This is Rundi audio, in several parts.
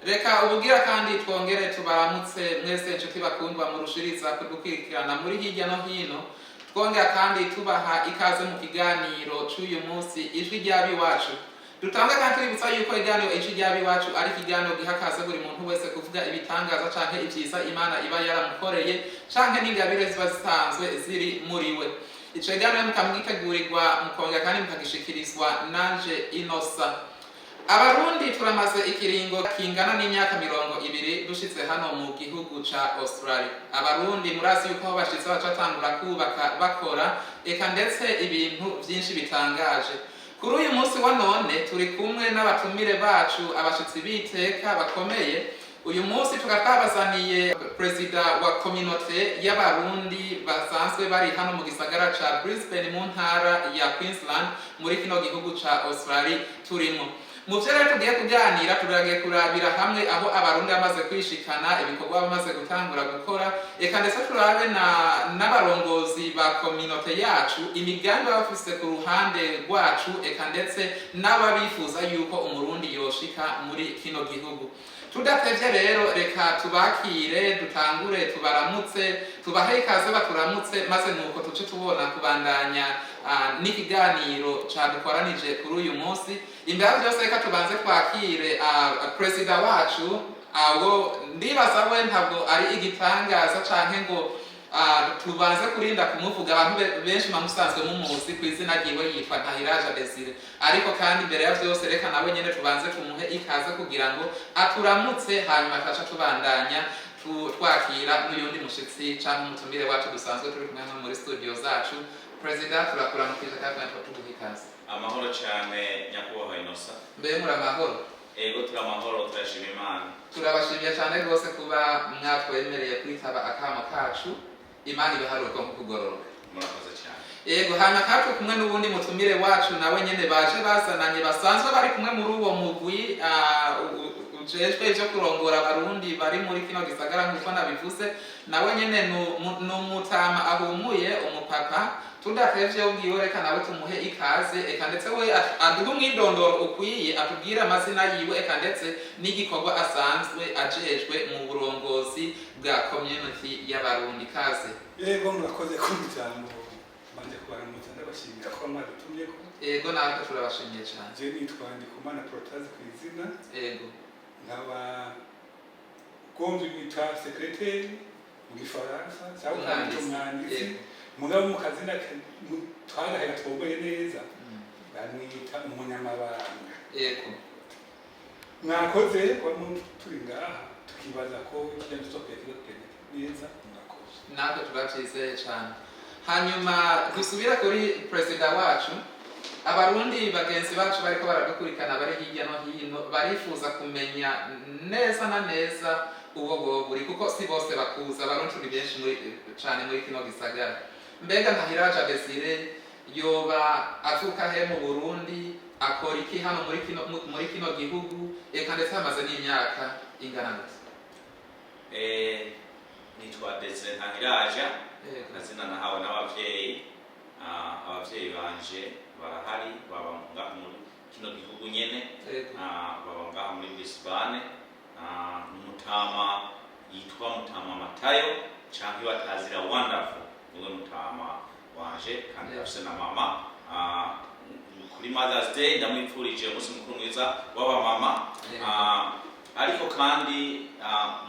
Reka ubugira kandi twongere tubaramutse mwese inshuti bakundwa murushiriza kudukurikirana muri hirya no hino. Twongera kandi tubaha ikaze mu kiganiro cy'uyu munsi ijwi ry'abiwacu. Dutanga kandi twibutsa yuko iganiro ijwi ry'abiwacu ari ikiganiro gihakaze buri muntu wese kuvuga ibitangaza canke ibyiza Imana iba yaramukoreye canke n'ingabire ziba zisanzwe ziri muri we. Ico kiganiro mukamwitegurirwa mukongera kandi mukagishikirizwa nanje Inosa. Abarundi turamaze ikiringo kingana n'imyaka 20 dushitse hano mu gihugu ca Australia. Abarundi murazi yuko bashitse bacatangura kubaka bakora eka ndetse ibintu byinshi bitangaje. Kuri uyu munsi wa none turi kumwe n'abatumire bacu abashitsi biteka bakomeye. Uyu munsi tukabazaniye President wa community y'abarundi basanzwe bari hano mu gisagara ca Brisbane mu ntara ya Queensland muri kino gihugu ca Australia turimo. Muvyo tugiye kuganira turagiye kurabira hamwe aho abarundi bamaze kwishikana ibikorwa bamaze gutangura gukora eka ndetse turabe n'abarongozi ba community yacu imigambi bafise ku ruhande rwacu eka ndetse n'ababifuza yuko umurundi yoshika muri kino gihugu. Tudatevye rero reka tubakire dutangure tubaramutse tubahe ikaze baturamutse maze nuko tuce tubona kubandanya n'ikiganiro cadukoranije kuri uyu munsi. Imbere byose reka tubanze twakire president wacu abo ndibaza we ntabwo ari igitangaza canke ngo tubanze kurinda kumuvuga abantu benshi mamusanzwe mumuzi ku izina ryiwe yitwa Ntahiraja Desire, ariko kandi imbere ya byose reka nawe nyene tubanze tumuhe ikaze kugira ngo aturamutse hanyuma akaca tubandanya twakira n'uyundi mushitsi canke umutumire wacu dusanzwe turi kumwe muri studio zacu. President turakuramukije kandi tuguha ikaze. Amahoro cyane nyakubahwa Inosa. Mbe muri amahoro? Ego turamahoro turashima Imana. Turabashimiye cyane rwose kuba mwatwemereye kwitaba akamo kacu. Imana ibaharuka mu kugororoka. Murakoze cyane. Ego hanyuma kacu kumwe n'ubundi mutumire wacu nawe nyene baje basananye basanzwe bari kumwe muri uwo mugwi ujejwe ivyo kurongora abarundi bari muri kino gisagara nk'uko nabivuze. Nawe nyene n'umutama ahumuye umupapa. Tudatevye ubwiwe reka nawe tumuhe ikaze eka ndetse we aduha umwidondoro ukwiye atubwira amazina yiwe eka ndetse n'igikorwa asanzwe ajejwe mu burongozi bwa community y'abarundi. Kaze. Yego murakoze kumujyana banje kubaramutsa ndabashimira ko mwadutumyeko. Yego natwe turabashimiye cyane. Je nitwa Ndikumana Protaze ku izina. Yego. Nkaba gombi bita secrétaire mu Gifaransa cyangwa umwanditsi. Mugabo mu kazina twagahera twogoye neza bamwita umunyamabanga. Yego. Mwakoze kwa muntu turi ngaha tukibaza ko cyane tokeye neza mwakoze. Natwe turacize cyane. Hanyuma dusubira kuri president wacu. Abarundi bagenzi bacu bariko baradukurikana bari hirya no hino barifuza kumenya neza na neza uwo buri kuko si bose bakuza abarundi turi benshi cyane muri kino gisagara. Mbega Ntahiraja Desire yoba atuka he mu Burundi akora iki hano muri kino gihugu eka ndetse hamaze n'imyaka ingana gute? Nitwa Desire Ntahiraja. Nazina nahawe n'abavyeyi. Abavyeyi banje barahari baba ngaha muri kino gihugu nyene. Baba ngaha muri Brisbane. Mutama yitwa Mutama Matayo canke batazira Wonderful. Niwe mutama wanje kandi afise na mama. Kuri Mother's Day ndamwipfurije umunsi mukuru mwiza w'aba mama. Ariko kandi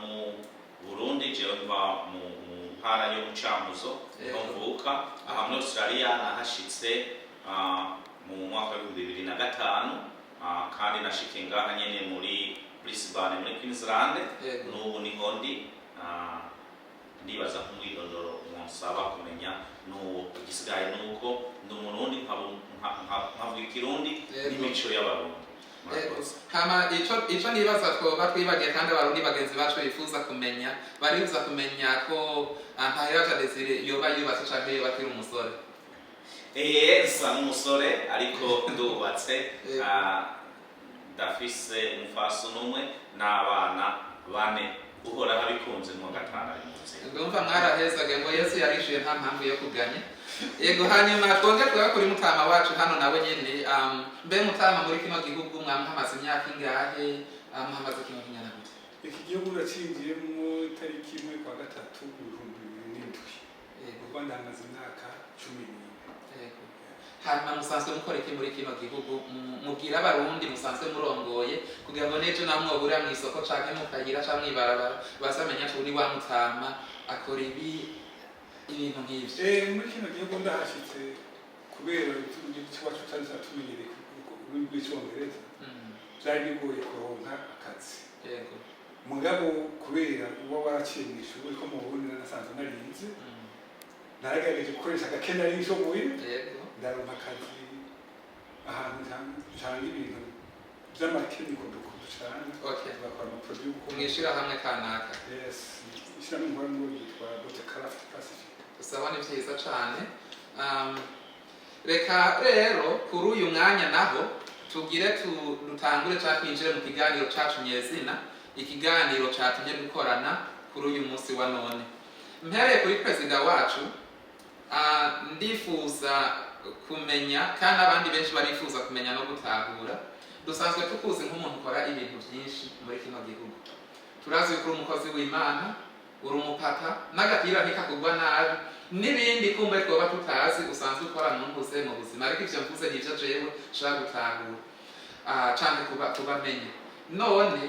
mu Burundi jewe mva mu ntara yo Mucamuzo mvuka aha muri Australia nahashitse mu mwaka wa 2005 kandi nashike ngaha nyene muri Brisbane muri Queensland. N'ubu niho ndi ndibaza kumwidondoro umusaba kumenya igisigaye nuko ndumurundi nkavuga ikirundi n'imico y'abarundi. Hama ico nibaza twoba twibagiye kandi abarundi bagenzi bacu bifuza kumenya barifuza kumenya ko Ntahiraja Desire yoba yubatse canke yoba akiri umusore. Sa n'umusore ariko ndubatse ndafise umufasi n'umwe n'abana 4. Uhora habikunze mu gatana y'umunsi. Ndumva mwarahezage ngo Yesu yarishuye nta mpamvu yo kuganya. Yego hanyuma twonge twakuri mutama wacu hano nawe nyene mbe mutama muri kino gihugu mwamhamaze imyaka ingahe mwamaze kino kinyana gute? nacinjiyemo itariki 1 kwa gatatu 2007 kuko ndamaze imyaka 14. hanyuma musanzwe mukora iki muri kino gihugu mubwira abarundi musanzwe murongoye kugira ngo nejo namwe mwohurira mu isoko canke mukayira canke ibarabara bazamenya ko uri wa Mutama akora ibintu nk'ivyo. Muri kino gihugu ndahashitse kubera ikibazo cyari tumenyereye rw'icyongereza byari bigoye kuronka akazi. Yego. Mugabo kubera uba waraciye mu ishuri ko mu Burundi nasanzwe narize naragerageje gukoresha agake nari nshoboye ndaronka akazi ahantu cyangwa ibintu by'amakiniko dukurucana bakora amaproduct mwishira hamwe kanaka. Yes, ishami nkora muri yitwa Dr. Craft Pacific. Usaba ni vyiza cane. Reka rero kuri uyu mwanya naho tugire dutangure twinjire mu kiganiro cacu nyezina, ikiganiro catumye dukorana kuri uyu munsi wa none. Mpereye kuri president wacu ndifuza kumenya kandi abandi benshi barifuza kumenya no gutahura dusanzwe tukuzi nk'umuntu ukora ibintu byinshi muri kino gihugu. Turazi ko umukozi w'Imana, uri umupaka n'agapira ntikakugwa nabi n'ibindi kumbe twoba tutazi usanzwe ukora mu mpuze mu buzima, ariko ivyo mvuze nivyo jewe nshaka gutahura canke kubamenya. None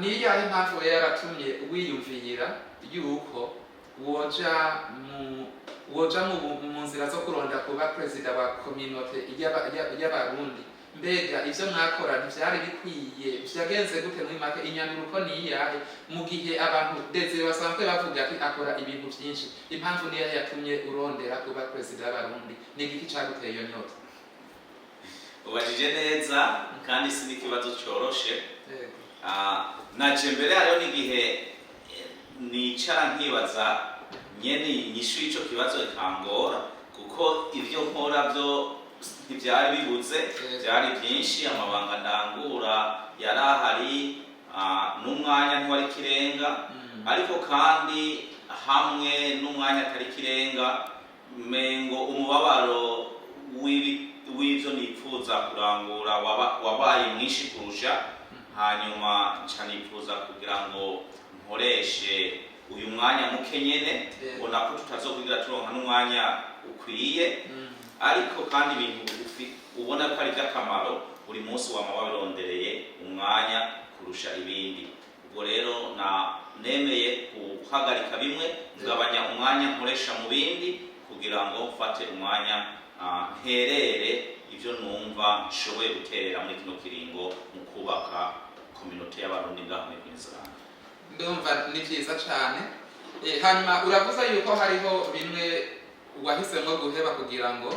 niyahe impamvu yaratumye wiyumvira yuko woja mu nzira zo kuronda kuba president wa communauté y'abarundi? Mbega ivyo mwakora ntivyari bikwiye, vyagenze gute muri make? Inyanduruko niyahe mu gihe abantu Desire basanzwe bavuga ati akora ibintu vyinshi? Impamvu niyahe yatumye urondera kuba president y'abarundi? Ni igiki caguteye iyo nyota? Ubajije neza kandi si n'ikibazo cyoroshe. Naje mbere hariho n'igihe nicara nkibaza nyene inyishu y'ico kibazo ikangora, kuko ivyo nkora byo ntibyari bibuze, byari byinshi. Amabanga ndangura yarahari, n'umwanya ntiwari kirenga, ariko kandi hamwe n'umwanya atari kirenga mengo umubabaro w'ivyo nipfuza kurangura wabaye mwinshi kurusha. Hanyuma nca nipfuza kugira ngo nkoreshe uyu mwanya muke nyene, ubona ko tutazokugira turonka n'umwanya ukwiye, ariko kandi ibintu ubona ko ari by'akamaro buri munsi wama wabirondereye umwanya kurusha ibindi. Ubwo rero nemeye guhagarika bimwe ngabanya umwanya nkoresha mu bindi kugira ngo mfate umwanya nterere ivyo numva nshoboye guterera muri kino kiringo mu kubaka communauté y'abarundi ngaho muri Queensland. Ndumva ni vyiza cane. Hanyuma uravuza yuko hariho bimwe wahisemo guheba kugira ngo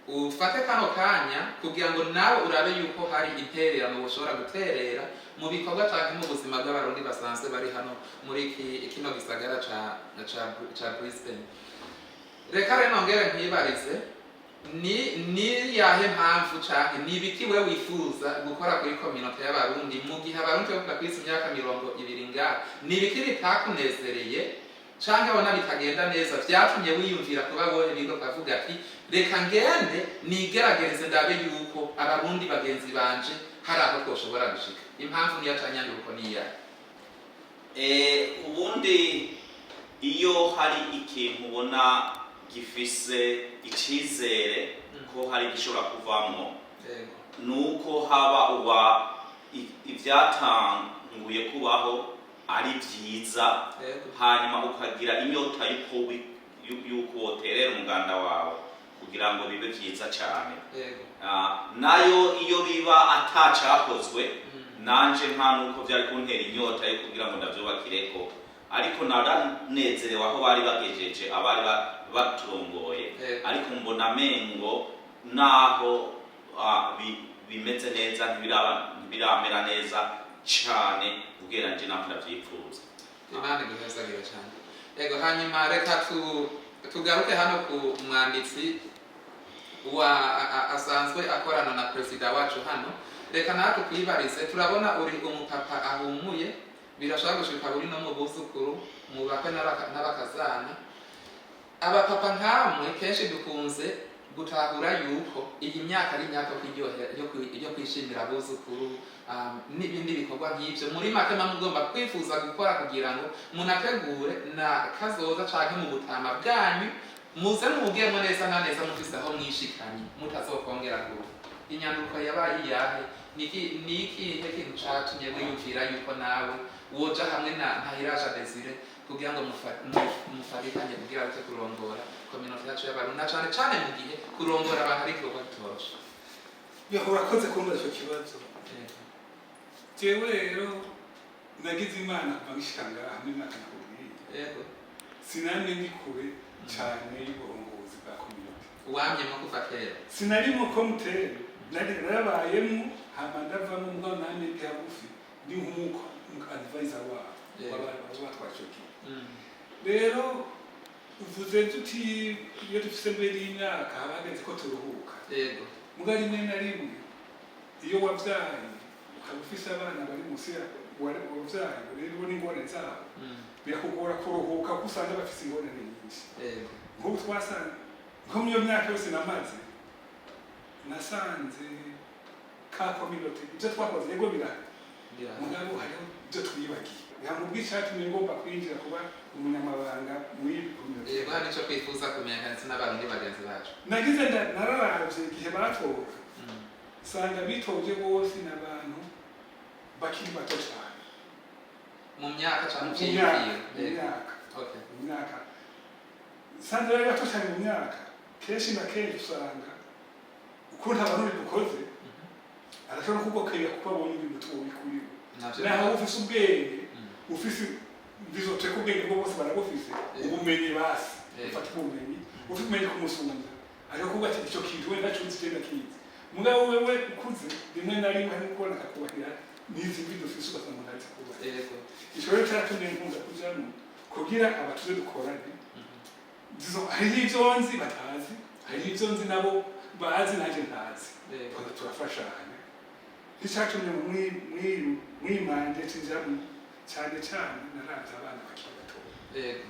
ufate kano kanya kugira ngo nawe urabe yuko hari intererano ushobora guterera mu bikorwa canke mu buzima bw'abarundi basanzwe bari hano muri kino gisagara ca Brisbane. Reka rero nongere nkwibarize, ni yahe mpamvu canke ni ibiki we wifuza gukora kuri communauté y'abarundi mu gihe abarundi bavuga kwisi imyaka 20 ngaha? Ni ibiki bitakunezereye canke abona bitagenda neza vyatumye wiyumvira kuba wowe bigo kavuga ati reka ngende nigeragereze ndabe yuko abarundi bagenzi banje hari aho twoshobora gushika? Impamvu niyo atanyanduruko niya ubundi iyo hari ikintu ubona gifise icizere ko hari gishobora kuvamwo, nuko haba ivyatanguye kubaho ari vyiza, hanyuma ukagira inyota yuko woterera umuganda wawe kugira ngo bibe vyiza cyane. Nayo iyo biba atacakozwe nanje nta nuko byari kuntera inyota yo kugira ngo ndavyubakireko, ariko naranezerewe aho bari bagejeje abari baturongoye, ariko mbona mengo naho bimeze neza ntibiramera neza cyane ugereranyije naho ndavyifuza. Imana iguhezagira cyane. Yego, hanyuma reka tugaruke hano ku mwanditsi asanzwe akorana na president wacu hano. Reka natwe kwibarize, turabona uri umupapa ahumuye, birashaka gushika buri no mu buzukuru, mu bakwe n'abakazana. Abapapa nkamwe kenshi dukunze gutahura yuko iyi myaka ari imyaka yo kwishimira abuzukuru n'ibindi bikorwa nk'ibyo. Muri make mugomba kwifuza gukora kugira ngo munategure na kazoza canke mu butama bwanyu muze mubugiyemo neza na neza mufise aho mwishikanye mutazokongera gupfa. Inyanduko yabaye iyahe? Niki kintu catumye wiyumvira yuko nawe woja hamwe na Ntahiraja Desire kugira ngo mufatikanye kugira ute kurongora community yacu y'Abarundi cyane cyane mu gihe kurongora abantu ari igikorwa gitoroshe? Urakoze kumva icyo kibazo. Jewe rero nagize Imana kuva ngishanga hamwe na nakubwiye. Yego. Sinamye ndi kure cyane y'uburongozi bwa community. Wamye mu kuva kera. Sinari mu community narabayemo hama ndavamo ngo nane ndi hagufi ndi nk'umuko advisor wa twachoki. Rero uvuze tuti iyo dufise mbere y'imyaka habageze ko turuhuka. Yego. Mugari rimwe na rimwe iyo wavyaye ukaba ufise abana bari musi wavyaye rero n'ingorane zabo birakugora kuruhuka kuko usanga bafise ingorane nyinshi. Yego. Nk'ubu twasanze nko mu iyo myaka yose namaze nasanze ka community ibyo twakoze yego birahari mugabo hariho ibyo twibagiye. Nkamubwi cyatumye ngomba kwinjira kuba umunyamabanga muri community. Yego, hari icyo kwifuza kumenya ndetse n'abarundi bagenzi bacu. Nagize nararavye igihe batora sanga bitoje bose n'abantu bakiri bato cyane mu myaka cyane imyaka. Okay. Mu myaka sanga bari bato cyane mu myaka kenshi na kenshi usanga ukuntu abantu bikoze arashobora kugokera kuko abonye ibintu tubikuriwe naho ufise ubwenge ufise bizote kubwenge bwose baragufise ubumenyi basi ufata ubumenyi ufite ubumenyi kumusumba ariko kuba ati icyo kintu wenda cyuzi cyenda kizi mugabo wewe ukuze rimwe na rimwe hari kubona akakubahira n'izi mbi dufise ugasanga umuntu aretse kuba. Yego. Icyo rero cyatumye nkunda kujamo kugira abatuze dukorane hari ibyo nzi batazi hari ibyo nzi nabo bazi nanjye ntazi turafashanya. Nicyatumye mwimande tinjamo cyane cyane naravye abana bakiri bato. Yego.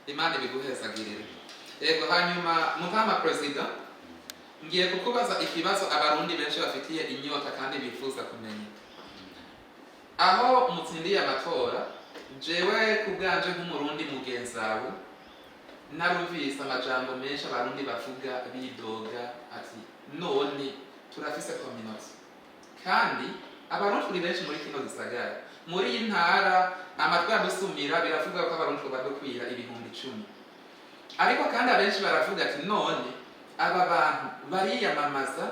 Imana ibiguhezagirire. Yego, hanyuma muvama president ngiye kukubaza ikibazo abarundi benshi bafitiye inyota kandi bifuza kumenya. Aho mutsindiye amatora jewe kubwanje nk'umurundi mugenzawe narumvise amajambo menshi abarundi bavuga bidoga ati none turafise community kandi abarundi turi benshi muri kino gisagara muri iyi ntara amatwi adusumira biravuga ko abarundi badokwira 10,000 ariko kandi abenshi baravuga ati none aba bantu bariyamamaza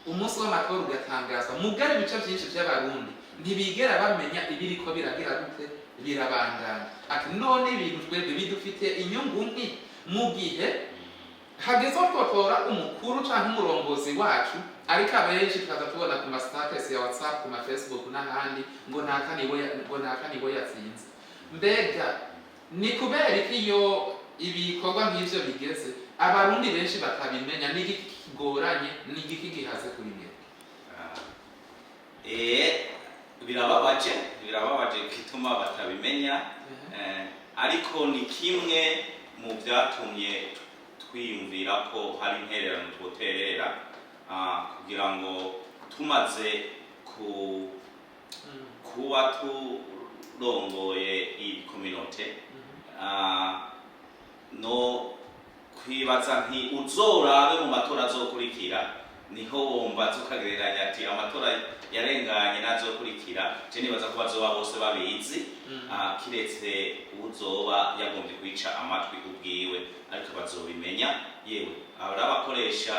umunsi w'amatora ugatangazwa mugari ibice byinshi by'abarundi ntibigera bamenya ibiriko biragira gute birabandana ati none ibintu twebwe bidufite inyungu nki mu gihe hageze twotora umukuru cyangwa umurongozi wacu ariko abenshi tukaza tubona ku status ya WhatsApp ku Facebook n'ahandi ngo nakaniwe yatsinze. Mbega ni kubera iki iyo ibikorwa nk'ivyo bigeze abarundi benshi batabimenya n'igiki kigoranye n'igiki gihaze kuri mwe? Birababaje kituma batabimenya ariko ni kimwe mu byatumye twiyumvira ko hari intererano twoterera kugira ngo tumaze kuba turongoye iyi community no kwibaza nti uzorabe mu matora azokurikira niho wumva tukagereranya ati amatora yarenganye nazokurikira je nibaza ko bazoba bose babizi kiretse uzoba yagombye kwica amatwi ubwiwe ariko bazobimenya yewe abakoresha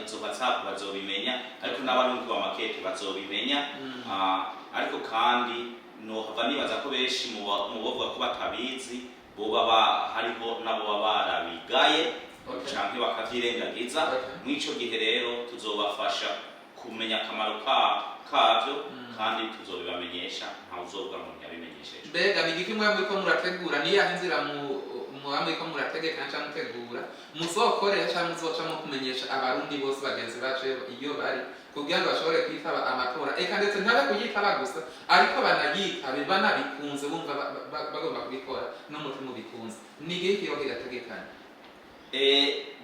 izo WhatsApp bazobimenya ariko n'abarundi ba market bazobimenya ariko kandi no hava nibaza ko benshi mu bavuga ko batabizi boba hariho nabo barabigaye canke bakavyirengagiza mwico gihe rero tuzobafasha kumenya akamaro kavyo kandi tuzobibamenyesha nta uzobwa mu yabimenyesheje. Mbega ni igiki mwamwe ko murategura ni yahe nzira mwamwe ko murategeka cyangwa mutegura muzokorera cyangwa muzocamo kumenyesha abarundi bose bagenzi bacu iyo bari kugira ngo bashobore kwitaba amatora eka ndetse ntabe kuyitaba gusa ariko banayitabe banabikunze bumva bagomba kubikora n'umutima ubikunze ni igiki yo kigategekana?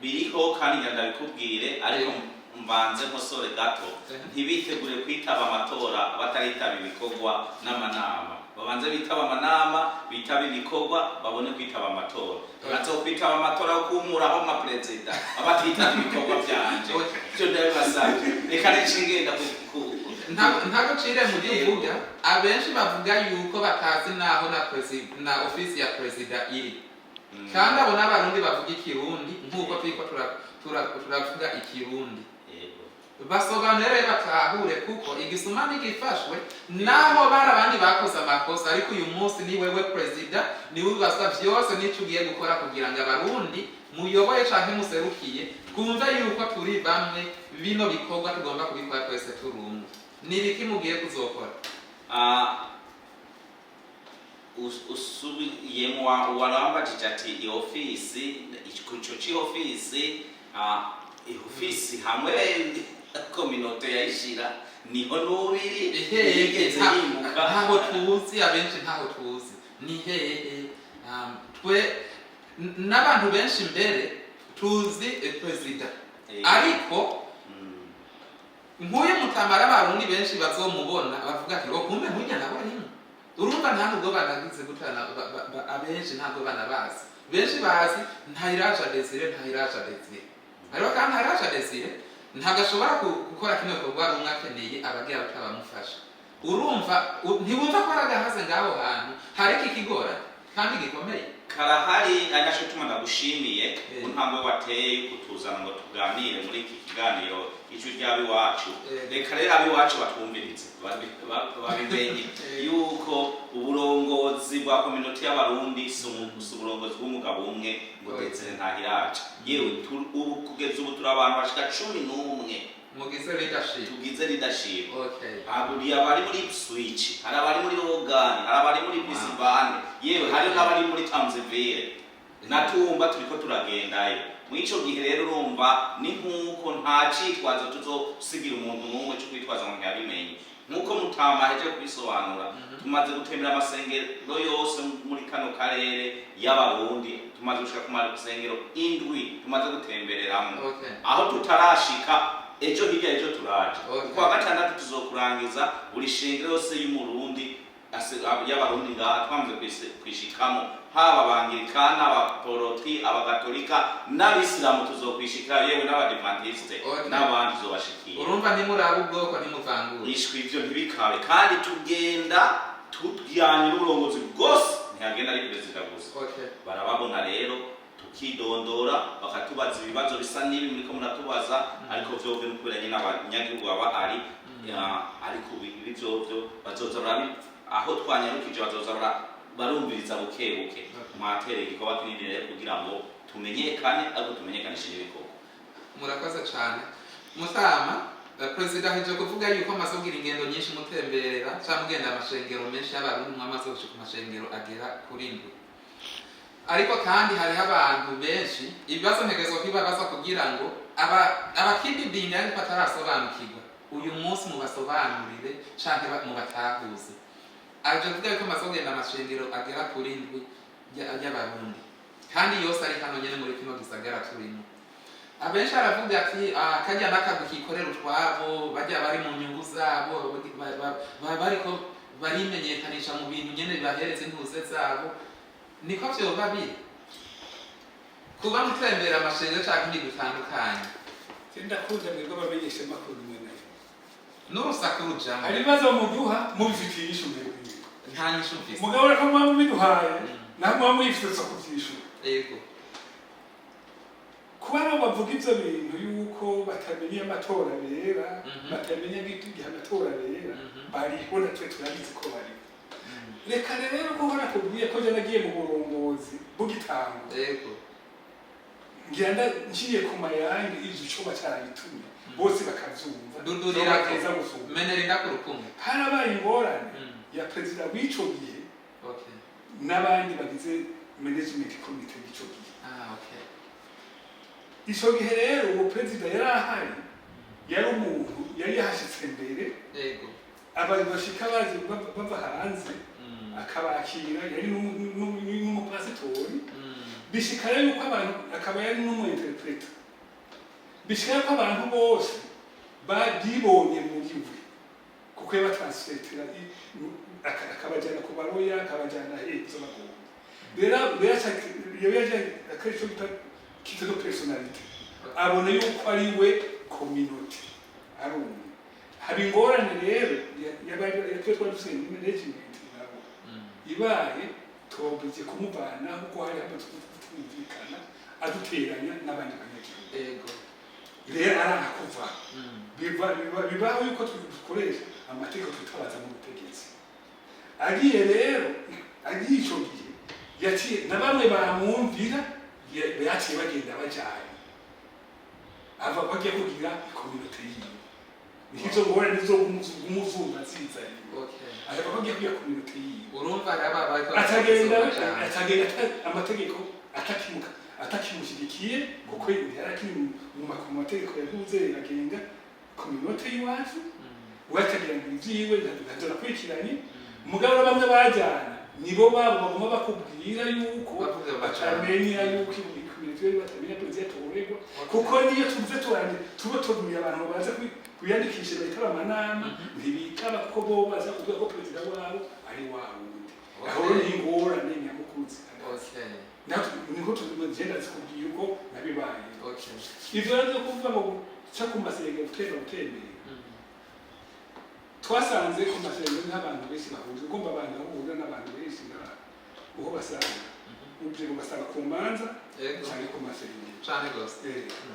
biriho kandi ndabikubwire ariko mbanze nkosore gato ntibitegure kwitaba amatora bataritaba ibikorwa n'amanama babanze bitaba amanama bitaba ibikorwa babone kwitaba amatora bazo kwitaba amatora yo kumuraho ama president abatitaba ibikorwa byanje cyo ndabasabye reka nshingenda ntago cire mu gihugu abenshi bavuga yuko batazi naho na office ya president iri kandi abo n'abarundi bavuga ikirundi nkuko twiko turavuga ikirundi basobanure batahure kuko igisuma nigifashwe naho barabandi bakoze amakosa ariko uyu munsi ni wewe president ni ubasa vyose nicugiye gukora kugira ngo abarundi muyoboye canke muserukiye twumva yuko turi bamwe bino bikorwa tugomba kubikora twese turumwe nibiki mugiye kuzokora usubiyemo warambajije ati i office ico ci office office hamwe kominote yayishira niho nubiri ihege ntaho tuzi abenshi ntaho tuzi ni hehe twe n'abantu benshi mbere tuzi president ariko nkuye mutamara abarundi benshi bazomubona bavuga ati kumbe ntujya nabo rimwe urumva nta nubwo banagize gutana abenshi ntabwo banabazi benshi bazi ntayiraja Desire ariko kandi ntayiraja Desire ntagashobora gukora kino gikorwa rumwe akeneye abagira batabamufasha urumva ntibumva ko aragahaze ngaho hantu hari iki kigora kandi gikomeye karahari agasho tuma ndagushimiye untambwe wateye kutuzana ngo tuganire muri iki kiganiro ijwi ryabi wacu reka rero abi wacu batwumvirize babimenye yuko uburongozi bwa community y'abarundi uburongozi bw'umugabo umwe ngo Desire Ntahiraja yewe ubu kugeza ubu turabantu bashika 11 tugize leadership aburi abari muri switch hari abari muri Rogani hari abari muri Bisibane yewe hari n'abari muri Tamzevere natumba turiko turagendayo mwico gihe rero urumva ni nkuko nta citwazo tuzosigira umuntu numwe cyo kwitwaza ngo nyabimenye nkuko mutamaheje kubisobanura tumaze gutembera amasengero yose muri kano karere y'abarundi tumaze gushika ku masengero indwi tumaze gutembereramo aho tutarashika ejo hirya ejo turaje kwa gatandatu tuzokurangiza buri shengero yose y'umurundi y'abarundi ngaha twamaze kwishikamo haba abangirikana abaporoti abagatolika n'abisilamu tuzokwishikira yewe n'abadivantiste n'abandi zobashikiye urumva ntimuraba ubwoko ntimuvangura ishwi ivyo ntibikabe kandi tugenda tujyanye n'uburongozi bwose ntihagenda ari perezida gusa barababona rero tukidondora bakatubaza ibibazo bisa n'ibi muriko muratubaza ariko vyove n'ukuranye n'abanyagihugu baba ari ariko ibi vyovyo bazoza aho twanyarukije bazoza barumviriza buke mwatere igikorwa kinini rero kugira ngo tumenyekane ariko tumenyekanishe n'ibikorwa murakoze cyane Mutama president aheje kuvuga yuko amaze kugira ingendo nyinshi mutemberera cyangwa mugenda amashengero menshi y'abarundi mwamaze gushika amashengero agera kuri ndwi ariko kandi hari abantu benshi ibibazo ntegezo kwibabaza kugira ngo abakididini ariko atarasobanukirwa uyu munsi mubasobanurire canke mubatahuze aje kuvuga yuko amaze kugenda amashengero agera kuri ndwi y'abarundi kandi yose ari hano nyene muri kino gisagara turimo abenshi aravuga ati kajya nakagukikorera utwabo bajya bari mu nyungu zabo bariko barimenyekanisha mu bintu nyene bibahereze intuze zabo niko vyoba biri kuba mutembera amashengero canke ndi gutandukanye ndakunda mwebwe bamenyesha makuru mwe nayo n'urusaku rujambo hari bazo muduha mubifitiye ishume nta nyishu mfise mugabo reko mwa biduhaye namwe muyifite so kuvyishura yego kubara bavuga ivyo bintu yuko batamenye amatora bera batamenye gihe amatora bera bariho natwe turabizi ko bari reka rero ko hora kubwiye ko je nagiye mu burongozi bugitanga yego ngenda ngiye ku mayange izo coba cyarayitumye bose bakavyumva dudurira keza gusumba meneri ndakurukumwe harabaye ingorane ya president w'ico gihe n'abandi bagize management committee w'ico gihe ico gihe rero uwo president yari ahari yari umuntu yari yahashitse mbere yego abantu bashika bazi bava hanze akabakira yari n'umupasitori bishikara yuko abantu akaba yari n'umu-interpreta bishikara ko abantu bose babyibonye muri we kuko yabatransfetera akabajyana ku baroya akabajyana hepfo bagomba rero yaje akarisho kitego personality abona yuko ari we community ari umwe haba ingorane rero yatwetwa dusenga management nabo ibaye tobije kumuvana kuko hari abatwumvikana aduteranya n'abandi banyagihugu yego rero arakuva bibaho yuko dukoresha amategeko tutabaza mu butegetsi agiye rero agiye ico gihe yaciye na bamwe baramwumvira yaciye bagenda bajyanye ava bagiye kugira community yiwe nizo ngorane nizo umuzungu azizanye ariko bagiye kugira community yiwe urumva yaba atagenda amategeko atakimushyigikiye kuko yarakiri mu mategeko yavuze agenga community yiwacu watagira ngo ibyiwe ntacyo nakurikiranye mugabo bamwe bajyana nibo babo bagomba bakubwira yuko batamenya yuko community batamenya president uregwa kuko niyo tuvuze tuba tubuye abantu baza kuyandikisha bahita amanama ntibitaba kuko bo baza kuvuga ko president wabo ari wabo aho ni ingorane nyamukunzi niko tugenda zikubwiye uko nabibaye ivyo rero kuvuga ngo cyo ku masengero utembera twasanze ku masengero n'abantu benshi bahuje ugomba abantu bahura n'abantu benshi uho basanga uje ugasanga ku manza cyane ku masengero cyane gose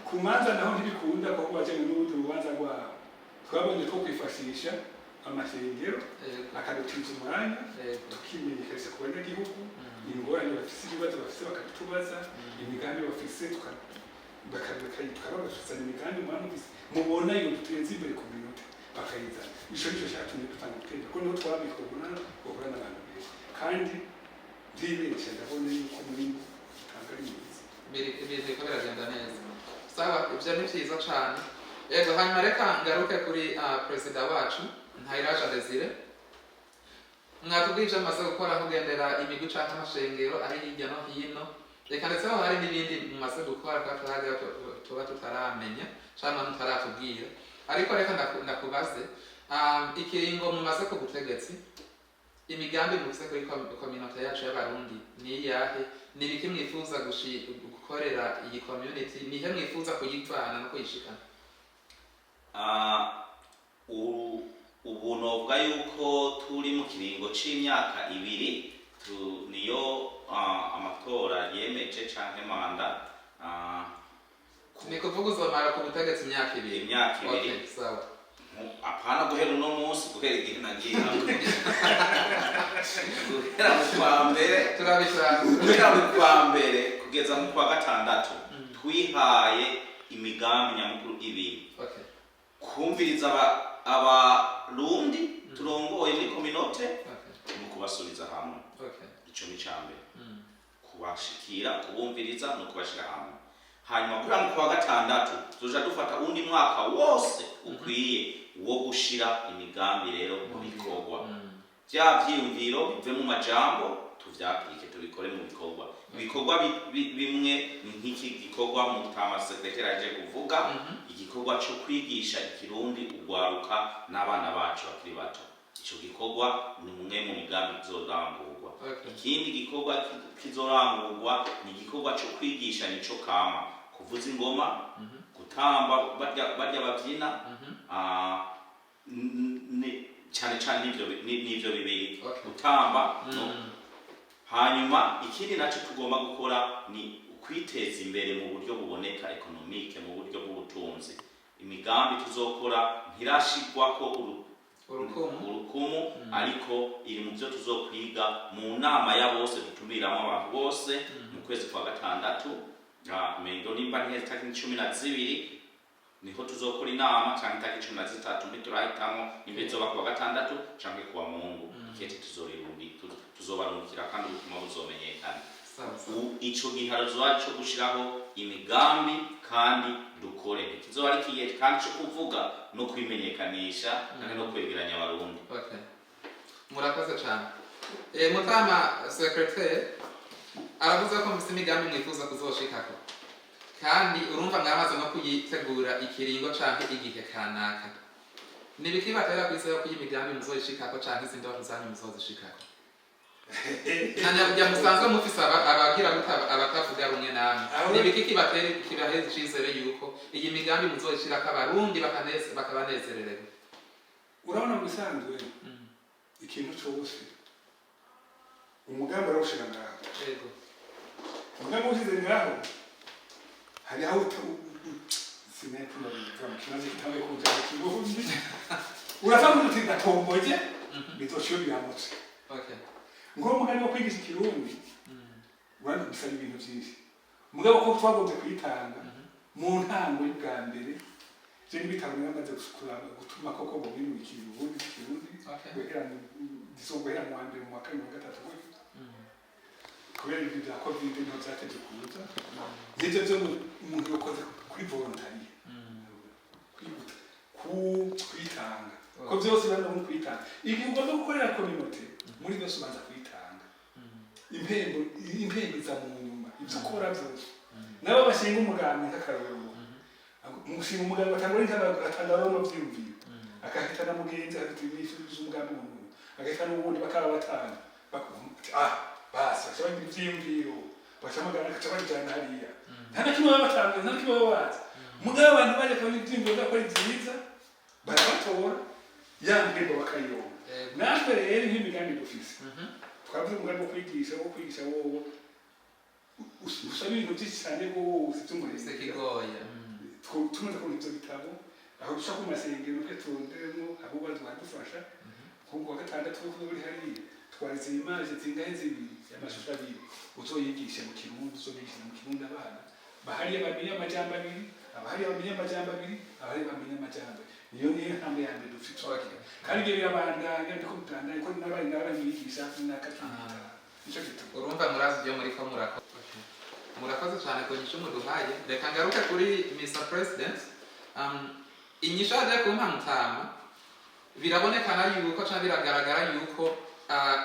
ku manza naho ntibikunda kuko bajyanye n'ubundi rubanza rwabo twabonye ko kwifashisha amasengero akadutiza umwanya tukimenyekanisha ku banyagihugu ingorane bafise ibibazo bafise bakatubaza imigambi bafise tukababafisana imigambi mubona iyo duteza imbere ku minota bakayizana ico nico cyatumye dutanga gutenda ko niho twabikora bahura n'abantu benshi kandi ndibeshya ndabona yuko muri tanga ari mwiza ibintu biko biragenda neza sawa ivyo ni vyiza cane yego hanyuma reka ngaruke kuri perezida wacu Ntahiraja Desire mwatubwije amaze gukora kugendera imigwi canke amashengero ari hirya no hino reka ndetse aho hari n'ibindi mumaze gukora kwa turaga tuba tutaramenya canke mutaratubwira ariko reka ndakubaze ikiringo mumaze ku butegetsi imigambi mufise kuri community yacu y'abarundi ni iyahe ni biki mwifuza gukorera iyi community nihe mwifuza kuyivana no kuyishikana ubu novuga yuko turi mu kiringo c'imyaka 2 niyo amatora yemeje canke manda ni kuvuga uzomara ku butegetsi imyaka 2 okay, sawa apana guhera uno munsi guhera igihe nagiye guhera mu kwa mbere kugeza mu kwa gatandatu twihaye imigambi nyamukuru 2 kumviriza abarundi turongoye muri community mu kubasubiza hamwe ico ni cyambere kubashikira kubumviriza no kubashira hamwe hanyuma kuri mu kwa gatandatu tuja dufata undi mwaka wose ukwiye wo gushira imigambi rero mu bikorwa bya byiyumviro bive mu majambo tuvyapike tubikore mu bikorwa ibikorwa bimwe nk'iki gikorwa mu tama secretary aje kuvuga igikorwa cyo kwigisha ikirundi ugwaruka n'abana bacu bakiri bato ico gikorwa ni umwe mu migambi izorangurwa ikindi gikorwa kizorangurwa ni igikorwa cyo kwigisha nico kama kuvuza ingoma gutamba barya bavyina cyane cyane n'ivyo bibiri gutamba hanyuma ikindi naco tugomba gukora ni kwiteza imbere mu buryo buboneka economique mu buryo bw'ubutunzi imigambi tuzokora ntirashigwa ko urukumu ariko iri mu byo tuzokwiga mu nama ya bose dutumiramo abantu bose mu kwezi kwa gatandatu mendo nimba ntiheze tariki 12 niho tuzokora inama cyangwa tariki 13 miturahitamo nibezoba kwa gatandatu cyangwa kwa Mungu kete tuzobarungikira kandi ubutumwa buzomenyekana ico giharozo wacu gushiraho imigambi kandi dukore kizoba ari kiye kandi cyo kuvuga no kwimenyekanisha kandi no kwegeranya abarundi murakoze cyane mutama secretary aravuze ko mufite imigambi mwifuza kuzoshikako kandi urumva mwamaze no kuyitegura ikiringo canke igihe kanaka nibiki batera kwisaba ko imigambi muzoyishikako canke izindi watu zanyu muzozishikako Nanya musanzwe mufise abagira abatavuga rumwe namwe nibiki kibatera kibaheza icizere yuko iyi migambi muzoyishirako abarundi bakabanezerererwa urabona musanzwe ikintu cyose umugambi arawushira ngaho yego umugambi ushize ngaho hari aho sinetuma kimaze kitamwe kuja kibundi urasanga uti ndatomboje bitoshyo biramutse okay ngo umugambi wo kwigisha ikirundi urandi bisaba ibintu byinshi mugabo ko twagombe kwitanga mu ntango y'ubwa mbere je n'ibitabo namaze gutuma koko bo bimwe ikirundi wehera disongwera mu mbere mu mwaka wa gatatu kubera ibyo bya covid niho byateje kuza n'ibyo byo umuntu yakoze kuri voluntary kwibuta kwitanga ko byose bano mu kwitanga igihe ugomba gukorera community muri byose ubanza kwitanga impembo za mu nyuma ibyo ukora byose nabo bashinga umugambi nk'akarorero umushinga umugambi atangara no byiyumvira akahita na mugenzi afite ibisubizo umugambi w'umuntu agahita n'ubundi bakaba batanga basi cyangwa ibyiyumviro bashamagana akabajyana hariya nta kimwe babatanga nta kimwe babaza mugabo abantu baje kandi ibyiyumviro bakora byiza barabatora yambirwa bakayironga natwe rero nk'imigambi dufise twavuze umugambi wo kwigisha wowe usaba ibintu byinshi cyane rwose by'umurezi kigoye tumaze kubona ibyo bitabo aho dushaka ku masengero twe turonderemo abo badufasha nk'ubwo wa gatandatu uri hariya twarize imaje zingahe zibiri y'amashusho abiri uzoyigisha mu kirundi uzoyigisha mu kirundi abana bahariye bamenye amajambo abiri abahariye bamenye amajambo abiri abahariye bamenye amajambo niyo ntambwe ya mbere dufite kandi ibyo birabandanya ndiko bitandanya ko n'abandi n'ababigisha n'aka nicyo gituma urumva murazi ibyo muri ko murakoze cyane ku nyishu muduhaye reka ngaruke kuri Mr. President inyishu aje kumpa mutama birabonekana yuko cyangwa biragaragara yuko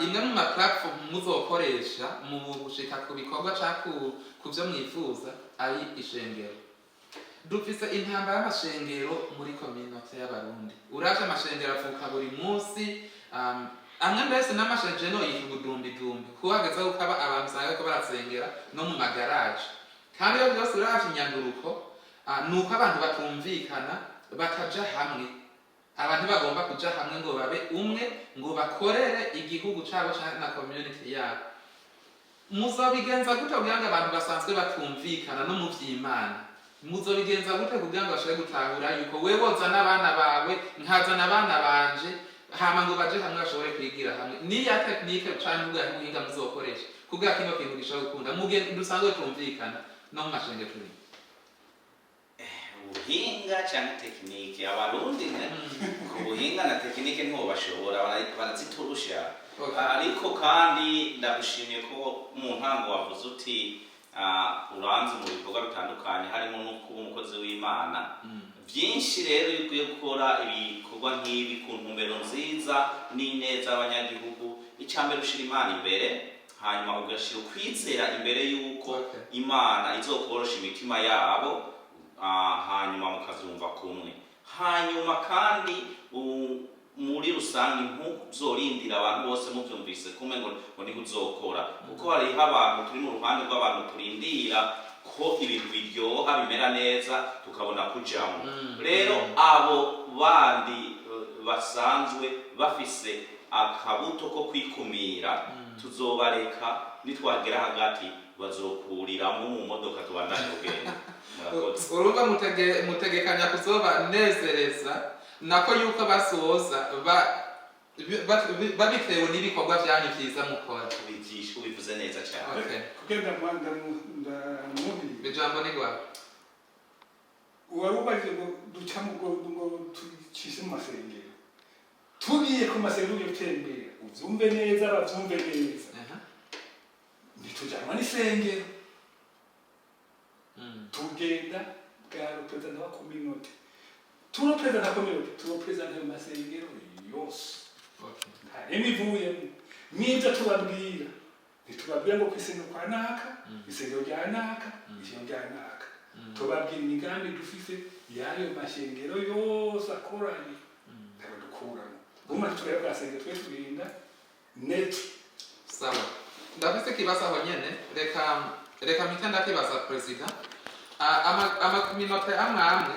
imwe mu ma platform muzokoresha mu gushika ku bikorwa cyangwa ku byo mwifuza ari ishengero dufise intambara y'amashengero muri community y'abarundi uraje amashengero avuka buri munsi amwe mbese n'amashengero yitubudumbi kuhageza ukaba abantu usanga ko barasengera no mu magaraje kandi iyo byose uraje inyanduruko nuko abantu batumvikana bakaja hamwe abantu bagomba kuja hamwe ngo babe umwe ngo bakorere igihugu cyabo na community yabo muzobigenza gute kugira ngo abantu basanzwe batumvikana no mu vy'Imana muzobigenza gute kugira ngo bashobore gutahura yuko wewe wozana abana bawe nkazana abana banje hama ngo baje hamwe bashobore kwigira hamwe ni ya technique cyane ubuhinga muzokoresha kugira kino kintu gishobora gukunda mugihe dusanzwe tumvikana no mu mashenge turi ubuhinga cyane technique abarundi ku buhinga na technique ntiho bashobora baraziturusha ariko kandi ndagushimiye ko mu ntango wavuze uti uranze mu bikorwa bitandukanye harimo no kuba umukozi w'Imana byinshi rero yuko gukora ibikorwa nk'ibi ku ntumbero nziza n'ineza abanyagihugu icyambere ushira Imana imbere hanyuma ugashira ukwizera imbere yuko Imana izokorosha imitima yabo hanyuma mukazumva kumwe hanyuma kandi muri rusange ntuzorindira abantu bose mubyumvise kumwe ngo ni uzokora kuko hari abantu turi mu ruhande rw'abantu turindira ko ibintu biryoha bimera neza tukabona kujamo rero abo bandi basanzwe bafise akabuto ko kwikumira tuzobareka nitwagera hagati bazokuriramo mu modoka tubandanye kugenda urumva mutegekanya kuzobanezereza nako yuko basoza babitewe n'ibikorwa byanyu byiza mukora ubigisha ubivuze neza cyane kugenda mwanda bijambo ni gwa uwarubaje ngo ducamo ngo tucishe mu masengero tugiye ku masengero y'utembera uvyumve neza bavyumve neza ntitujyanwa n'isengero tugenda bwa representa wa community turepresenta community turepresenta mu masengero yose nta n'imivuye n'ibyo tubabwira ntitubabwira ngo kwisengero kwa naka isengero rya naka isengero rya naka tubabwira imigambi dufise yayo mashengero yose akoranye ntabwo dukuramo ubuma tutubwira ko asengero twe turinda net sawa ndafise ikibazo aho nyene reka mpita ndakibaza perezida amakominote amwe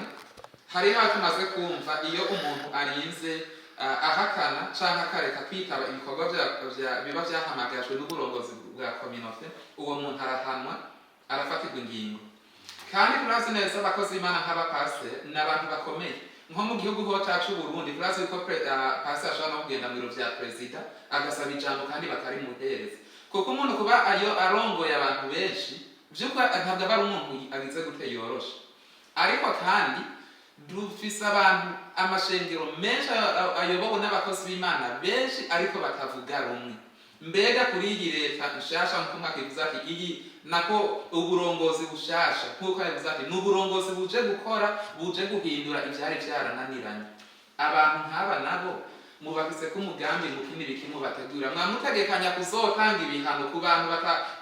hariho tumaze kumva iyo umuntu arinze ahakana canke akareka kwitaba ibikorwa biba vyahamagajwe n'uburongozi bwa kominote uwo muntu arahanwa arafatirwa ingingo kandi turazi neza abakozi b'Imana nk'abapasiteri ni abantu bakomeye nko mu gihugu ho cacu Burundi turazi ko pasiteri ashobora no kugenda mu biro vya perezida agasaba ijambo kandi bakarimuhereza kuko umuntu kuba ayo arongoye abantu benshi vy'uko ntabwo aba ari umuntu agize gute yoroshe ariko kandi dufise abantu amashengero menshi ayobowe n'abakozi b'Imana benshi ariko batavuga rumwe mbega kuri iyi leta nshasha nko mwakivuze ati iyi nako uburongozi bushasha nkuko yavuze ati n'uburongozi buje gukora buje guhindura ivyari vyarananiranye abantu nk'aba nabo mubafise ko umugambi mukini bikimu bategura mwamutegekanya kuzotanga ibihano ku bantu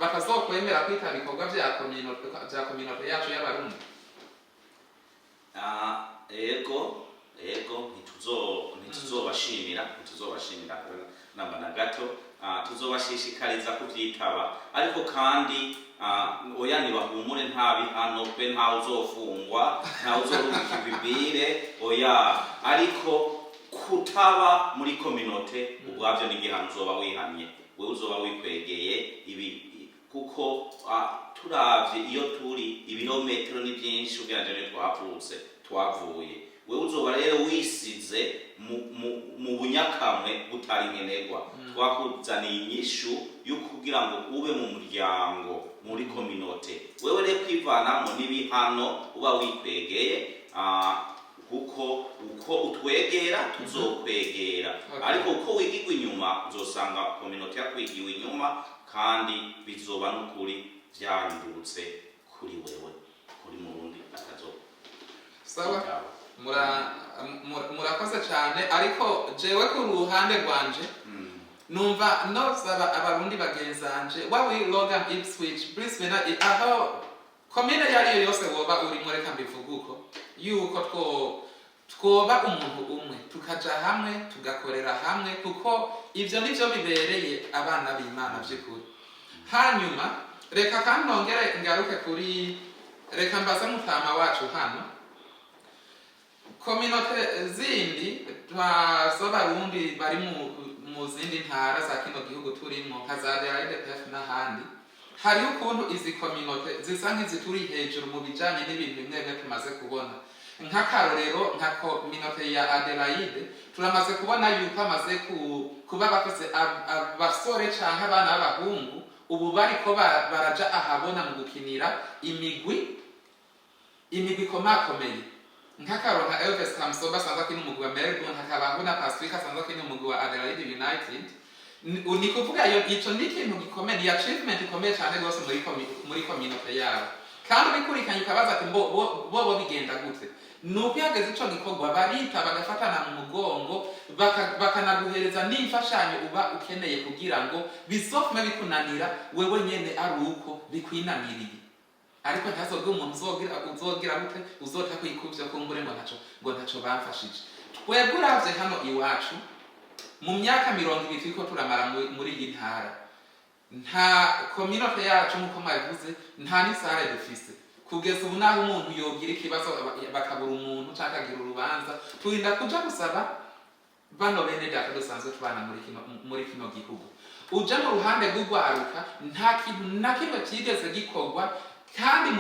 batazokwemera kwita bikorwa vya kominote yacu y'abarundi ego ntituzobashimira namba na gato tuzobashishikariza kuvyitaba ariko kandi oya ntibahumure nta bihano pe ntawe uzofungwa ntawe uzorungika ibibire oya ariko kutaba muri kominote ubwavyo n'igihano uzoba wihanye wewe uzoba wikwegeye ibi kuko turavye iyo turi ibirometero ni byinshi ugereranyije twavuye wewe uzoba rero wisize mu bunyakamwe butari nkenerwa twakuzaniye inyishu yo kugira ngo ube mu muryango muri kominote wewe rero kwivanamo n'ibihano uba wikwegeye kuko uko utwegera tuzokwegera ariko uko wigirwa inyuma uzosanga kominote yakwigiwe inyuma kandi bizoba n'ukuri vyahindutse kuri wewe kuri murundi atazoba sawa murakoze cyane ariko jewe ku ruhande rwanje numva nosaba abarundi bagenzanje wawe Logan Ipswich Brisbane aho komine yariyo yose woba urimo reka mbivuguko yuko twoba umuntu umwe tukaja hamwe tugakorera hamwe kuko ivyo nivyo bibereye abana b'Imana by'ukuri hanyuma reka kandi nongere ngaruke kuri reka mbaza mutama wacu hano kominote zindi z'abarundi bari mu zindi ntara za kino gihugu turimo nka za DRDF n'ahandi hariho ukuntu izi kominote zisa nk'izituri hejuru mu bijanye n'ibintu bimwe bimwe tumaze kubona nk'akarorero nka kominote ya Adelaide turamaze kubona yuko amaze kuba bafise abasore canke abana b'abahungu ubu bariko baraja ahabona mu gukinira imigwi komakomeye nk'akaro nka Elvis Kamsoba asanzwe akina umugwi wa Melbourne hakabaho na Pacific asanzwe akina umugwi wa Adelaide United ni kuvuga ico ni ikintu gikomeye ni achievement ikomeye cyane rwose muri kominote yabo kandi bikurikanye ukabaza ati bo bigenda gute nuko yageze ico gikorwa barita bagafatana mu mugongo bakanaguhereza n'imfashanyo uba ukeneye kugira ngo bisofume bikunanira wewe nyene ari uko bikwinamiriye ariko ntazobwe umuntu uzogira gute uzota kwikuvya kumbure ngo ntaco bamfashije twebwe uravye hano iwacu mu myaka 20 turiko turamara muri iyi ntara nta kominote yacu nkuko mwabivuze nta n'isare dufise kugeza ubu naho umuntu yogira ikibazo bakabura umuntu canke agira urubanza turinda kuja gusaba bano bene data dusanzwe tubana muri kino gihugu uja mu ruhande rw'ugwaruka nta kintu na kimwe kigeze gikorwa kandi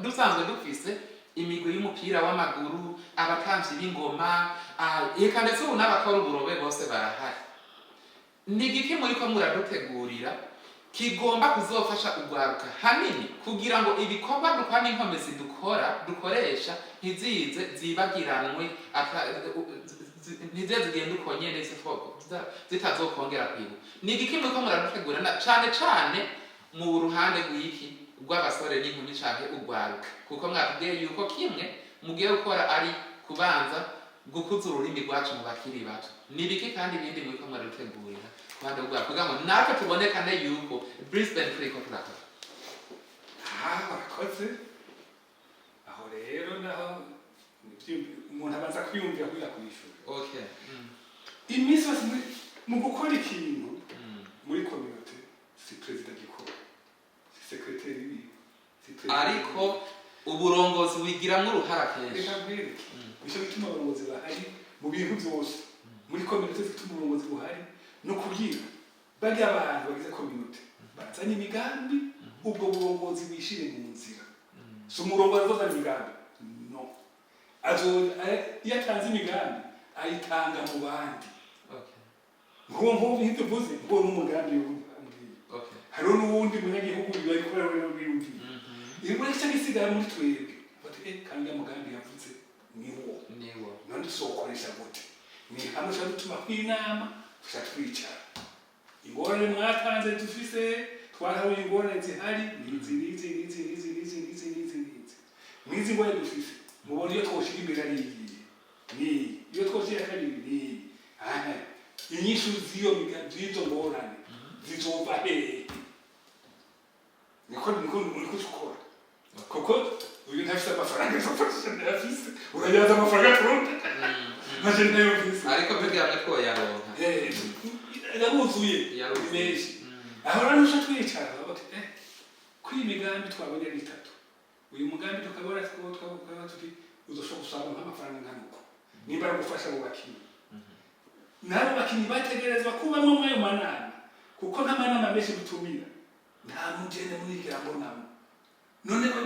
dusanzwe dufise imigwi y'umupira w'amaguru abatamvyi b'ingoma eka ndetse ubu n'abakora uburobe bose barahari ni igiki muriko muradutegurira kigomba kuzofasha ugwaruka hanini kugira ngo ibikorwa dukora n'inkomezi dukoresha ntizize zibagiranwe ntizize zigenda uko nyene zitazokongera kwiba ni igiki muriko muradutegurira cane cane mu ruhande rw'iki rw'abasore n'inkumi canke ugwaruka kuko mwatubwiye yuko kimwe mugiye gukora ari kubanza gukuza ururimi rwacu mu bakiri bato nibiki kandi ibindi muriko muradutegurira Rwanda rwa kugira ngo natwe tubonekane yuko Brisbane turiko turakora. Barakoze aho rero naho umuntu abanza kwiyumvira kugira kwishura. Okay. Iminsi yose mu gukora ikintu muri community si president gikora, si secretary wiwe, si president. Ariko uburongozi wigiramwo uruhara kenshi. Reka mbwireke nicyo gituma abarongozi bahari mu bintu byose muri community zifite umurongozi buhari no kugira bari abantu bagize community bazanye imigambi ubwo burongozi bishire mu nzira. So umurongozi azozana imigambi no yatanze imigambi ayitanga mu bandi. Nk'ubu hito vuze ngo n'umugambi wundi. Hariho n'uwundi munyagihugu bari kubera rero biyumviye. Ibi muri cyo gisigara muri twebwe bati kandi umugambi yavuze niwo none tuzokoresha gute ni hamwe cyo gutuma kwinama twicara ingorane mwatanze dufise twaraho ingorane zihari nizi mwizi ngo dufise mubona iyo twoshira imbere ari ni iyo twoshira kabiri ni inyishu ziyo migazizo ngorane zizova niko tukora kuko uyu ntafite amafaranga y'amafaranga n'afise urayaza amafaranga turonda maze nayo mfise ariko bigambye ko yaronka yabuzuye menshi aho rero nje twicara bati kwimigambi twabonye ari 3 uyu mugambi tukabona twabona tuti uzoshobora gusaba nk'amafaranga nganuko nimba gufasha mu bakinyi nabo bakinyi bategerezwa kuba mu mwayo manana kuko nta manana menshi gutumira nta mugende mwigira mbonamo none ko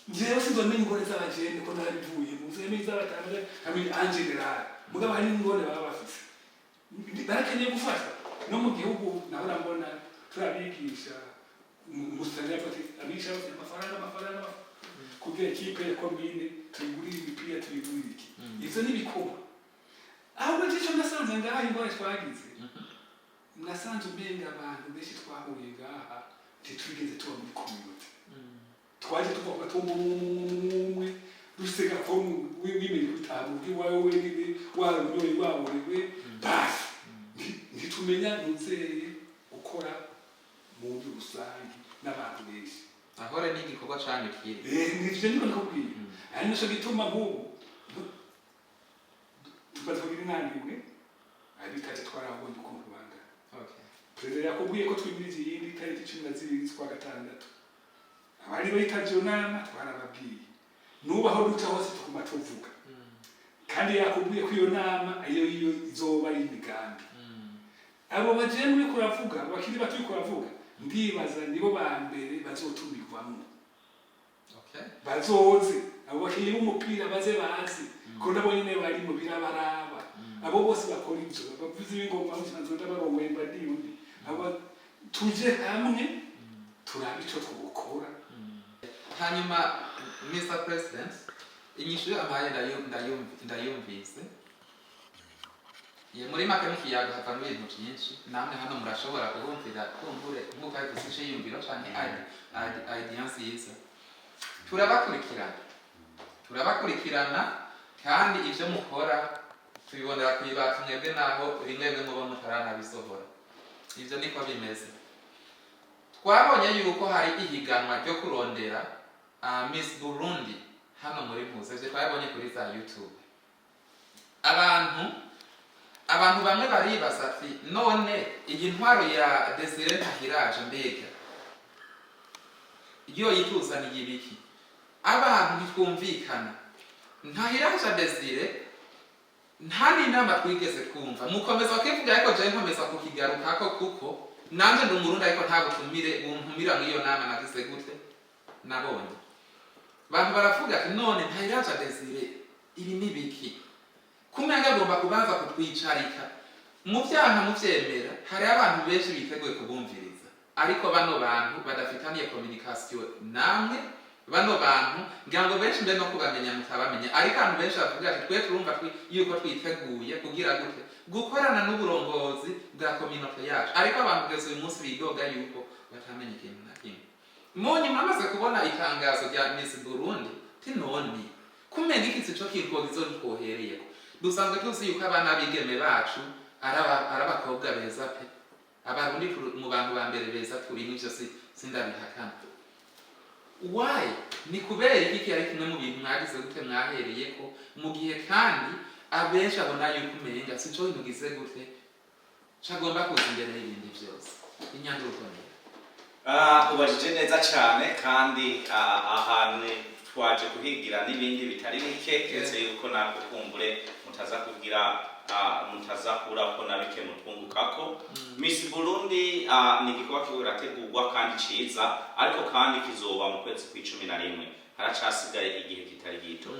njewe sinzomenya ingore z'abagende ko narabivuye muzeme z'abatanga hamwe angeneral mugabo hari ingore baba bafise barakeneye gufasha no mu gihugu naho urambona turabigisha umusitani yapati abisha amafaranga kugira ikipe ya komine tuyigurira imipira tuyigurira iki ivyo n'ibikoma ahubwo cyo nasanze ngaha ingore twagize nasanze umenga abantu benshi twahuye ngaha titwigeze tuba muri community twaje tuvuga tumwe dusega ko wimenya kutamu bwiwawe wenyine warunyoye waborewe basi ntitumenya nuzeye ukora mu buryo rusange n'abantu benshi ahore ni igikorwa cyane kiri nivyo niko nakubwiye ari nico gituma nk'ubu tubavugira inanimwe abikaje twarabonye ukuntu banga perezida yakubwiye ko twimiriza iyindi tariki 12 z'ukwa gatandatu abari bayitaje nama twarababwiye nubaho duca hose tukuma tuvuga kandi yakubwiye ko iyo nama iyo izoba ari imigambi abo baje muri kuravuga bakiri batu kuravuga ndibaza nibo ba mbere bazotumirwamo bazoze abo bakiri b'umupira baze bazi ko nabo nyine bari mu birabaraba abo bose bakora ibyo bavuze ingoma musanzwe ndabarongoye badiyundi abo tuje hamwe turabico twokora. Hanyuma Mr. President inyishu amaye ndayumvise muri make n'ikiyago havamo ibintu byinshi namwe hano murashobora kubumvira kumbure nk'uko ari dusishe yumvira cyane idea nziza turabakurikirana kandi ibyo mukora tubibonera kwibata mwebwe naho rimwe mubona mutaranabisohora ibyo niko bimeze. Twabonye yuko hari ihiganwa ryo kurondera Miss Burundi hano muri Mpuze twabonye kuri za YouTube. Abantu bamwe baribaza ati none iyi ntwaro ya Desire Ntahiraje mbega iyo yituzaniye ibiki abantu ntitwumvikana. Ntahiraje Desire nta n'inama twigeze twumva mukomeza kwivuga ariko je nkomeza kukigarukako kuko nanje ndi umurundi ariko nta butumire buntumira nk'iyo nama nagize gute nabonye bantu baravuga ati none Ntahiraje Desire ibi nibiki kumenga agomba kubanza kutwicarika mu byanka mu vyemera hari abantu benshi biteguye kubumviriza ariko bano bantu badafitaniye communication namwe bano bantu ngango benshi mbe no kubamenya mutabamenya ariko abantu benshi bavuga ati twe turumva yuko twiteguye kugira gute gukorana n'uburongozi bwa community yacu ariko abantu kugeza uyu munsi bidoga yuko batamenya ikintu na kimwe. Monye mwamaze kubona itangazo rya Miss Burundi tinoni kumenga iki cyo kintu gizotwohereye dusanzwe tuzi yuko abana bigeme bacu arabakobwa beza pe abarundi mu bantu ba mbere beza turi n'ivyo sindabihakana. Why? Ni kubera iki ari kimwe mu bintu mwagize gute mwahereyeko mu gihe kandi abenshi abona yuko umenga sico bimugize gute cagomba kuza imbere y'ibindi vyose. Inyanduko ni ubajije neza cyane kandi ahantu twaje kuhigira n'ibindi bitari bike ketse yuko nako kumbure mutaza kugira mutaza kurako nabike mutungukako. Miss Burundi ni igikorwa kirategurwa kandi ciza ariko kandi kizoba mu kwezi kwa 11 haracasigaye igihe kitari gito.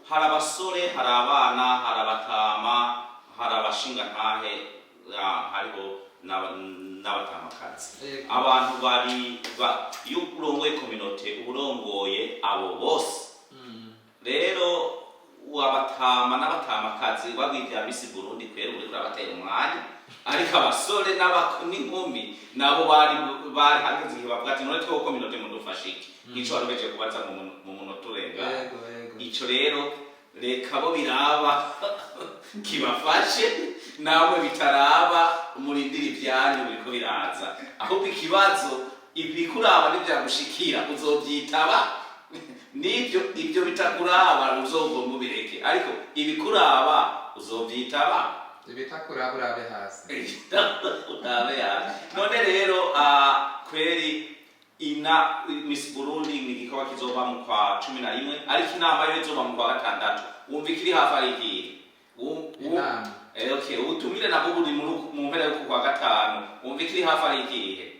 Hari abasore, hari abana, hari abatama, hari abashinga ntahe, hariho n'abatamakazi. Abantu bari iyo urongoye community urongoye abo bose. Rero wabatama n'abatamakazi babwira Miss Burundi kwera uri kurabatera umwanya ariko abasore n'inkumi nabo bari hageze igihe bavuga ati none two community mudufashike ico barubeje kubaza mu munota urenga. Ico rero reka bo biraba kibafashe nawe bitaraba murindira ivyanyu biriko biraza ahubwo ikibazo ibikuraba n'ivyagushikira uzovyitaba ibyo bitakuraba uzogomba ubireke ariko ibikuraba uzovyitaba ibitakuraba urabe hasi none rero kweri Miss Burundi ni igikorwa kizoba mu kwa 11 ariko inama yo izoba mu kwa 6 wumva ikiri hafi ari igihe okay utumire nabo buri mu mpera yo kwa 5 wumva ikiri hafi ari igihe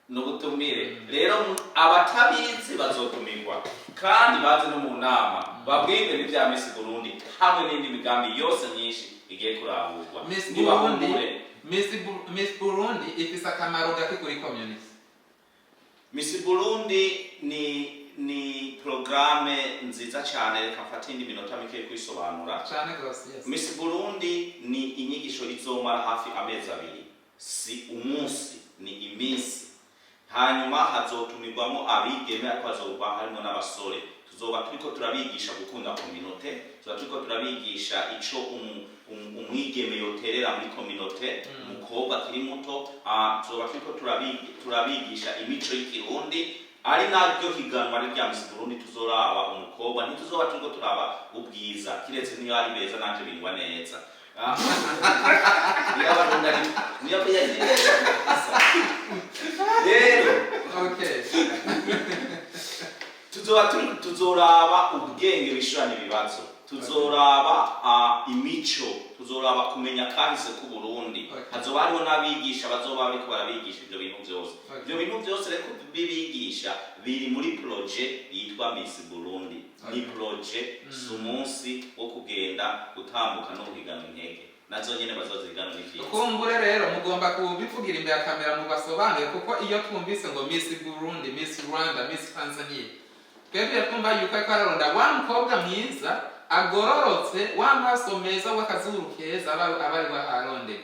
n'ubutumire rero abatabizi bazotumirwa kandi baze no mu nama babwire n'ibya Miss Burundi hamwe n'indi migambi yose myinshi igiye kurangurwa. Miss Burundi ifise akamaro gake kuri community. Miss Burundi ni programme nziza cyane reka mfate indi minota mike kwisobanura cyane gose. Yes. Miss Burundi ni inyigisho izomara hafi amezi 2 si umunsi ni iminsi hanyuma hazotumirwamo abigeme ariko hazoba harimo n'abasore tuzoba turiko turabigisha gukunda community tuzoba turiko turabigisha ico umwigeme yoterera muri community umukobwa kiri muto tuzoba turiko turabigisha imico y'ikirundi ari naryo higanwa rya Miss Burundi tuzoraba umukobwa ntituzoba turiko turaba ubwiza kiretse niyo ari beza nanje bingwa neza niyo beza rero okay tuzoraba ubwenge bishurana ibibazo tuzoraba imico tuzoraba kumenya kahise ku Burundi hazoba hariho n'abigisha bazoba bariko barabigisha ibyo bintu byose ibyo bintu byose reko bibigisha biri muri projet yitwa Miss Burundi ni projet sumunsi wo kugenda gutambuka no guhigana intege nazo nyene bazozigana n'iki kumbure rero mugomba kubivugira imbere ya kamera mu basobanure kuko iyo twumvise ngo Miss Burundi Miss Rwanda Miss Tanzania twebwe twumva yuko akaronda wa mukobwa mwiza agororotse w'amaso meza w'akazuru keza abari waharonde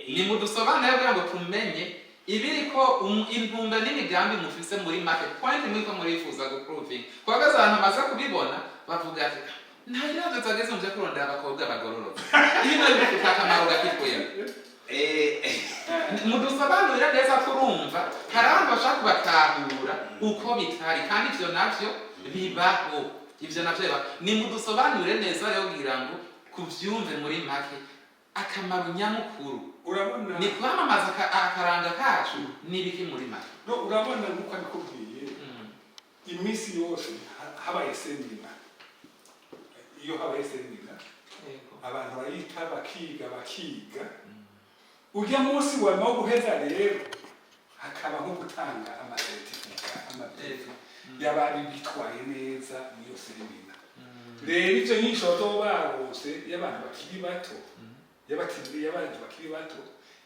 ni mudusobanure kugira ngo tumenye ibiriko intumbe n'imigambi mufise muri market point mwiko murifuza guproving kwa gaza abantu bamaze kubibona bavuga ati ntairazo zageze mu kurondera abakobwa bagororotse ibintu bifite akamaro gakikuye mudusobanurira neza turumva hari abantu bashaka kubatahura uko bitari kandi ivyo navyo bibaho ivyo navyo ni mudusobanurire neza rero kugira ngo kuvyumve muri make akamaro nyamukuru urabona ni kwamamaza akaranga kacu nibiki muri make no urabona nuko abikubwiye imisi yose habaye semina iyo habaye semina abantu bayita bakiga ujya munsi wa no guheza rero hakaba nko gutanga amasertifika y'abari bitwaye neza niyo semina rero ivyo nyisho zo barose y'abantu bakiri bato y'abantu bakiri bato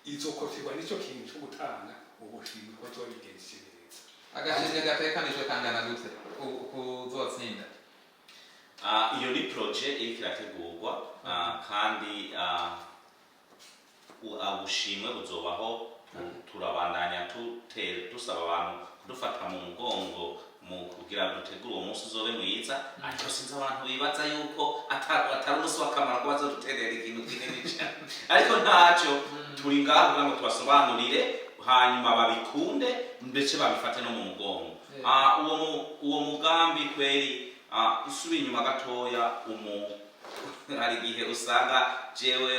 izokotirwa nico kintu cyo gutanga ubushimwe ko cyo bigenze neza agashije gatekanijwe kangana gute kuzotsinda iyo ni projet iri kirategurwa kandi ubushimwe buzobaho turabandanya tusaba abantu kudufata mu mugongo mu kugira dutegura uwo munsi uzobe mwiza ariko sinzi abantu bibaza yuko atari umunsi w'akamaro ko bazoduterera ikintu kinini cyane ariko ntacyo turi ngaho kugira ngo tubasobanurire hanyuma babikunde ndetse babifate no mu mugongo uwo mugambi kweri isubiye inyuma gatoya hari igihe usanga jewe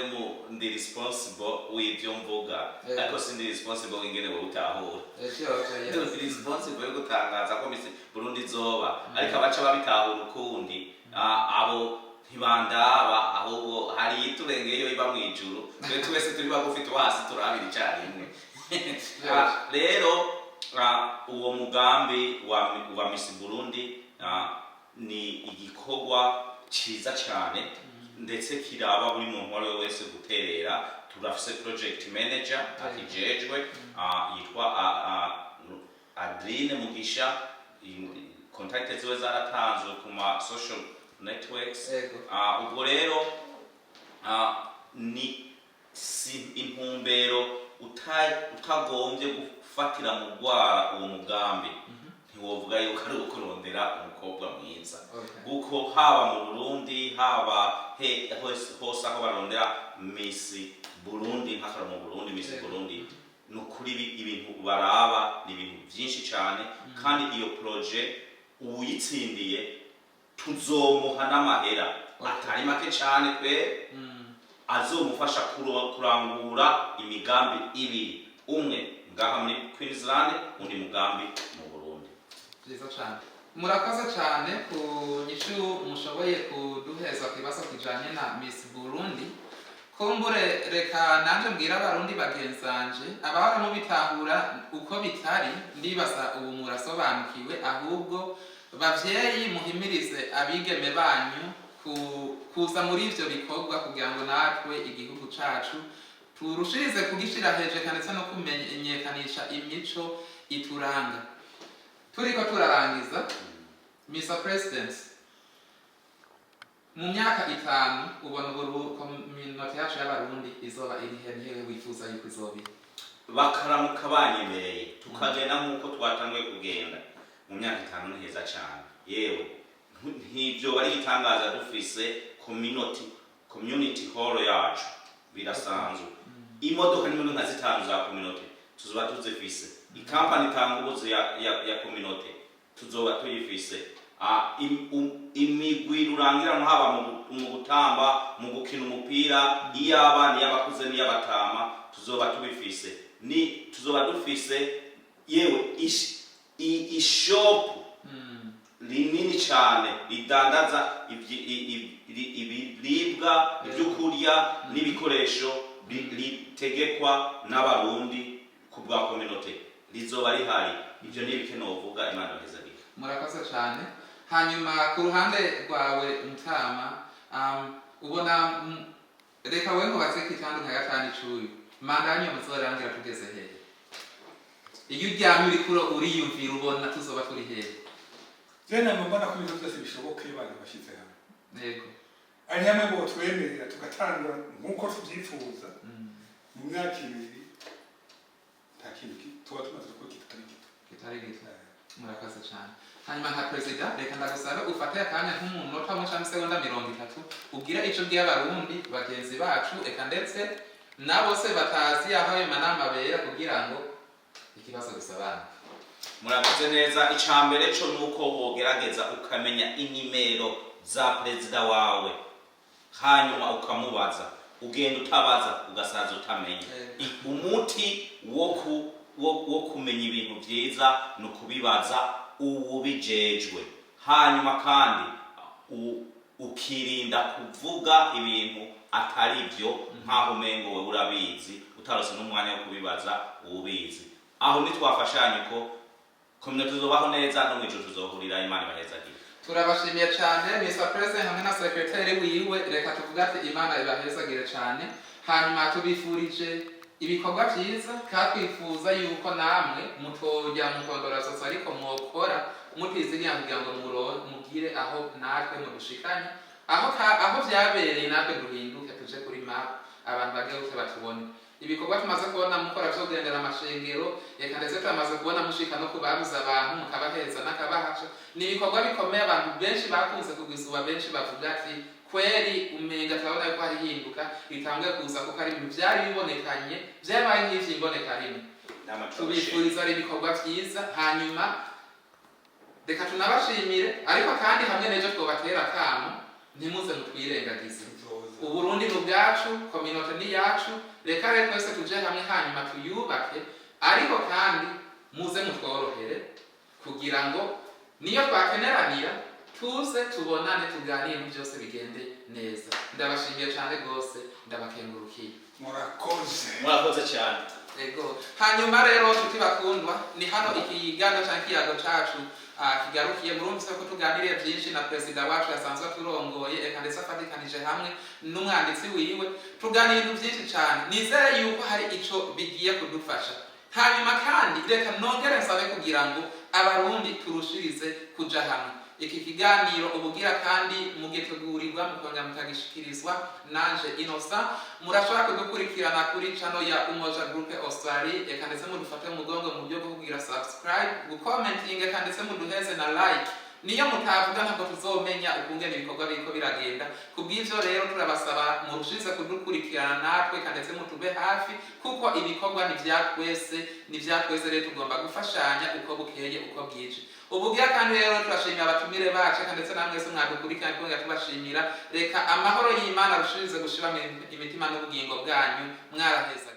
ndi responsible w'ibyo mvuga ariko sindi responsible ingene wowe utahura ndi responsible yo gutangaza ko Miss Burundi izoba ariko abaca babitahura ukundi abo ntibandaba ahubwo hari iturengeyo iba mwijuru twe twese turi bagufite hasi turabira icyarimwe rero uwo mugambi wa Miss Burundi ni igikorwa ciza cyane ndetse kiraba buri muntu wari wese guterera turafise project manager akijejwe yitwa Adrine Mugisha contact ziwe zaratanzwe ku ma social networks ubwo rero ni intumbero utagombye gufatira mu rwara uwo mugambi ntiwovuga yuko ari ukurondera umukobwa mwiza kuko haba mu Burundi haba hose aho barondera Miss Burundi nk'akara mu Burundi Miss Burundi nukuri ibintu baraba ni ibintu byinshi cyane kandi iyo projet uyitsindiye tuzomuha n'amahera atari make cyane pe azomufasha kurangura imigambi ibiri umwe ngaha muri Queensland undi mugambi mu Burundi. Byiza cyane murakoze cyane ku nyishu mushoboye kuduheza kibazo kijanye na Miss Burundi. Kumbure reka nanje mbwira abarundi bagenzanje abahora mu bitahura uko bitari ndibaza ubu murasobanukiwe ahubwo bavyeyi muhimirize abigeme banyu kuza muri ivyo bikorwa kugira ngo natwe igihugu cacu turushirize kugishira heje kandi no kumenyekanisha imico ituranga. Turiko turarangiza Mr. President, mu myaka 5 ubona community yacu y'abarundi izoba iri hehe wifuza yuko izoba bakaramuka banyemereye tukagenda nk'uko twatanguye kugenda mu myaka 5 neza cyane yewe nk'ibyo bari gitangaza dufise community hall yacu birasanzwe imodoka nimwe nka zitanu za community tuzoba tuzifise ikampani tangubuze ya community tuzoba tuyifise imigwi rurangira haba mu gutamba mu gukina umupira iy'abana y'abakuze n'iy'abatama tuzoba tubifise tuzoba dufise yewe ishop rinini cyane ridandaza ibiribwa ibyo kurya n'ibikoresho ritegekwa n'abarundi ku bwa community rizoba rihari ibyo n'ibikenewe uvuga Imana bahezagire. Murakoze cyane. Hanyuma ku ruhande rwawe Mutama ubona reka wewe batse kitandi nka gatani cyuyu mandanyo muzorangira tugeze hehe iyo uryamye uri kuro uriyumvira ubona tuzoba turi hehe zena mbona ko ibintu byose bishoboka iyo bari bashyize hamwe yego ari hamwe ngo twemerera tugatanga nkuko tubyifuza mu myaka 2 nta kintu tuba tumaze ko kitari gito murakaze cyane. Hanyuma nka president reka ndagusaba ufate akanya nk'umunota mu cyangwa segonda 30 ubwira ico bya barundi bagenzi bacu eka ndetse nabo se batazi aho ayo manama bera kugira ngo ikibazo gisabana. Murakoze neza. Icambere cyo nuko wogerageza ukamenya inimero za president wawe hanyuma ukamubaza ugenda utabaza ugasaza utamenya umuti wo kumenya ibintu byiza no kubibaza ubijejwe hanyuma kandi ukirinda kuvuga ibintu atari byo nkaho mengo we urabizi utarose n'umwanya wo kubibaza ubizi aho nitwafashanye ko community zobaho neza no mwijuru tuzohurira Imana bahezagire. Turabashimiye cyane Mr. President hamwe na secretary wiwe reka tuvuga ati Imana ibahezagire cyane hanyuma tubifurije ibikorwa byiza katwifuza yuko namwe mutojya mu kondora sasa ariko mwokora mutiziriya kugira ngo mugire aho natwe mudushikanye aho byabereye natwe duhinduke tuje kuri map abantu bagiye batubone ibikorwa tumaze kubona mukora vyo kugendera amashengero eka ndetse turamaze kubona mushika no kubabuza abantu mukabaheza n'akabahasha ni ibikorwa bikomeye abantu benshi bakunze kugwizuba benshi bavuga ati kweri umenga turabona yuko hari hinduka ritanguye kuza kuko ari ibintu vyari bibonekanye vyabaye nk'ivy'imboneka rimwe tubifuriza ari ibikorwa vyiza hanyuma reka tunabashimire ariko kandi hamwe n'ejo twobatera akamo ntimuze mutwirengagize uburundi ni ubwacu kominote ni yacu reka rero twese tuje hamwe hanyuma tuyubake ariko kandi muze mutworohere kugira ngo niyo twakeneranira tuze tubonane tuganire byose bigende neza ndabashimiye cyane rwose ndabakengurukiye murakoze cyane ego hanyuma rero tuti bakundwa ni hano ikiganiro cyangwa ikiyago cacu kigarukiye murumvise ko tuganiriye byinshi na perezida wacu yasanzwe turongoye eka ndetse afatikanije hamwe n'umwanditsi wiwe tuganira ibintu byinshi cyane nizere yuko hari ico bigiye kudufasha hanyuma kandi reka nongere nsabe kugira ngo abarundi turushirize kuja hamwe iki kiganiro ubugira kandi mugitegurirwa mukongera mutagishikirizwa nanje Innocent murashobora kudukurikirana kuri channel ya Umoja Group Australia eka ndetse mudufate mu mugongo mu buryo bwo kugira subscribe gucommenting eka ndetse muduheze na like niyo mutavuga ntabwo tuzomenya ukungene ibikorwa biriko biragenda kubw'ivyo rero turabasaba murushize kudukurikirana natwe kandi ndetse mutube hafi kuko ibikorwa ni vyatwese rero tugomba gufashanya uko bukeye uko bwije ubugira kandi rero turashimira abatumire bacu kandi ndetse namwe se mwadukurikirana kuko tubashimira reka amahoro y'Imana rushirize gushira imitima n'ubugingo bwanyu mwaraheza